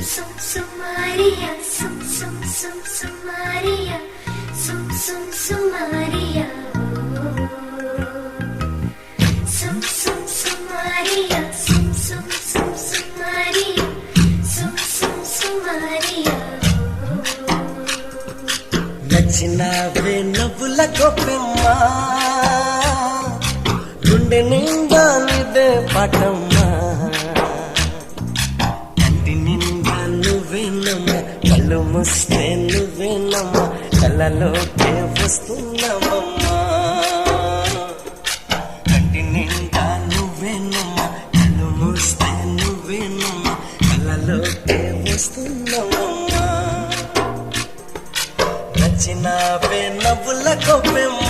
Maria, Maria, Maria, Maria, Maria. నచ్చినవే నవ్వుల గొప్పెమ్మ గుండె నిండా నీదే పాటమ్మా కంటి నిండా నువ్వేనమ్మా కళ్ళు మూస్తే నువ్వేనమ్మా కళ్ళలోకే వస్తున్నావమ్మా కంటి నిండా నువ్వేనమ్మా కళ్ళు మూస్తే నువ్వేనమ్మా కళ్ళలోకే వస్తున్నావమ్మా నచ్చినవే నవ్వుల గొప్పెమ్మ